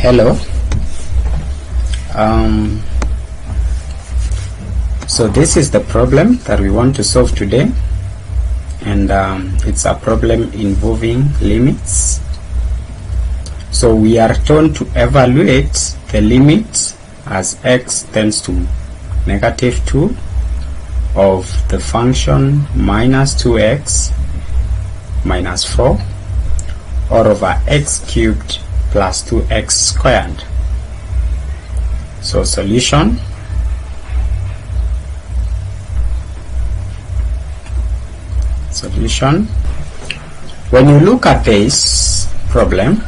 Hello. So this is the problem that we want to solve today, and it's a problem involving limits. So we are told to evaluate the limit as x tends to -2 of the function minus 2x minus 4 or over x cubed plus 2x squared. So solution. When you look at this problem,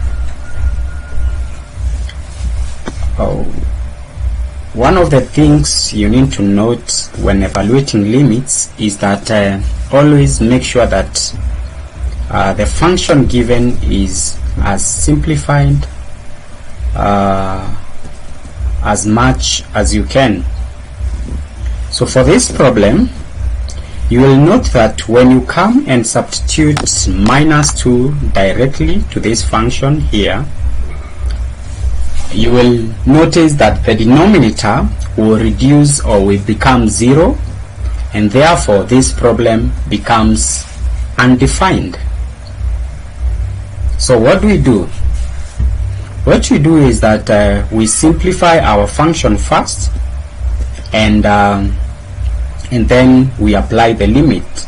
one of the things you need to note when evaluating limits is that always make sure that the function given is as simplified as much as you can. So for this problem, you will note that when you come and substitute -2 directly to this function here, you will notice that the denominator will reduce or will become 0, and therefore this problem becomes undefined. So what do we do? What we do is that we simplify our function first, and then we apply the limit.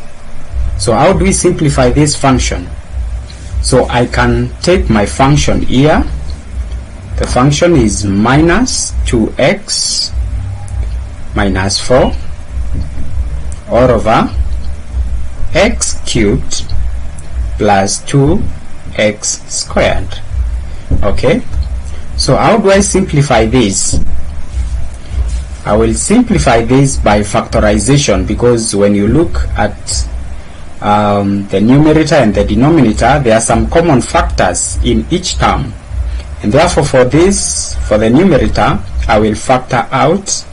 So how do we simplify this function? So I can take my function here. The function is minus 2x minus 4 all over x cubed plus 2x squared. Okay, so how do I simplify this? I will simplify this by factorization, because when you look at the numerator and the denominator, there are some common factors in each term, and therefore for the numerator I will factor out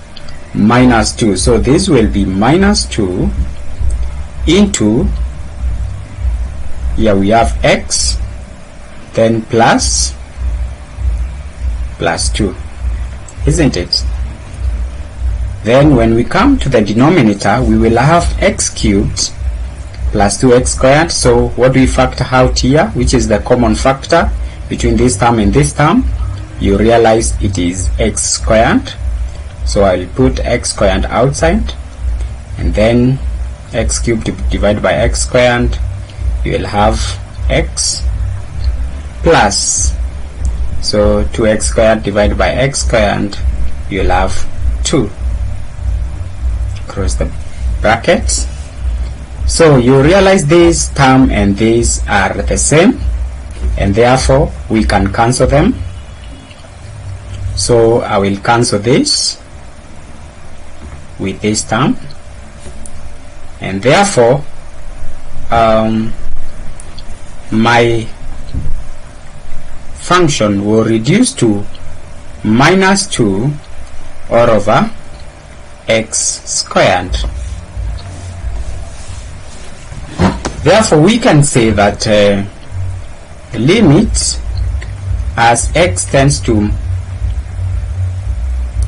-2. So this will be -2 into, here we have x, then plus 2, isn't it? Then when we come to the denominator, we will have x cubed plus 2x squared. So what do we factor out here? Which is the common factor between this term and this term? You realize it is x squared. So I'll put x squared outside, and then x cubed divided by x squared, you will have x plus, so 2x squared divided by x squared, you will have 2. Close the brackets. So you realize this term and these are the same, and therefore we can cancel them. So I will cancel this with this term, and therefore my function will reduce to -2 all over x squared. Therefore we can say that the limit as x tends to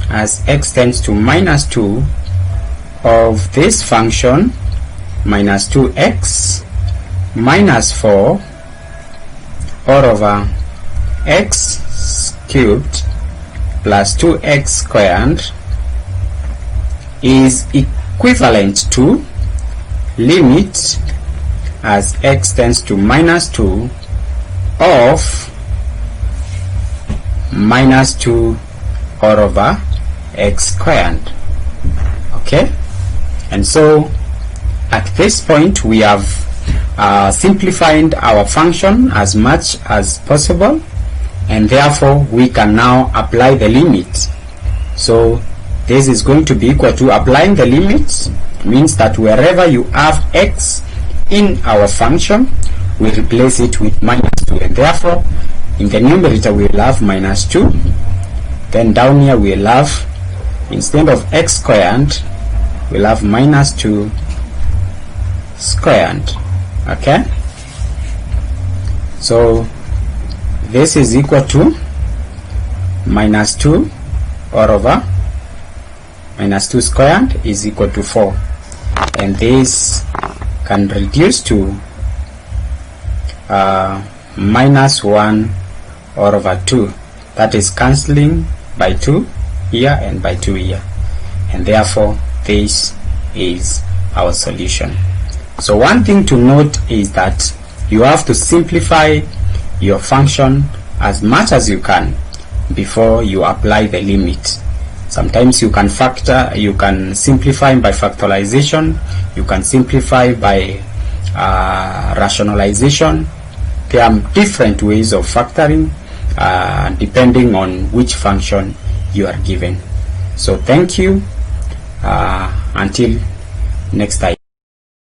-2 of this function -2x minus 4 all over x cubed plus 2x squared is equivalent to limit as x tends to -2 of -2 all over x squared. Okay, and so at this point we have simplified our function as much as possible, and therefore we can now apply the limit. So this is going to be equal to, applying the limit means that wherever you have x in our function, we replace it with -2, and therefore in the numerator we will have -2, then down here we will have, instead of x squared, we'll have -2 squared. Okay, so this is equal to minus 2 all over minus 2 squared is equal to 4, and this can reduce to minus 1 all over 2. That is cancelling by 2 here and by 2 here, and therefore this is our solution. So one thing to note is that you have to simplify your function as much as you can before you apply the limit. Sometimes you can simplify by factorization, you can simplify by rationalization. There are different ways of factoring depending on which function you are given. So thank you, until next time.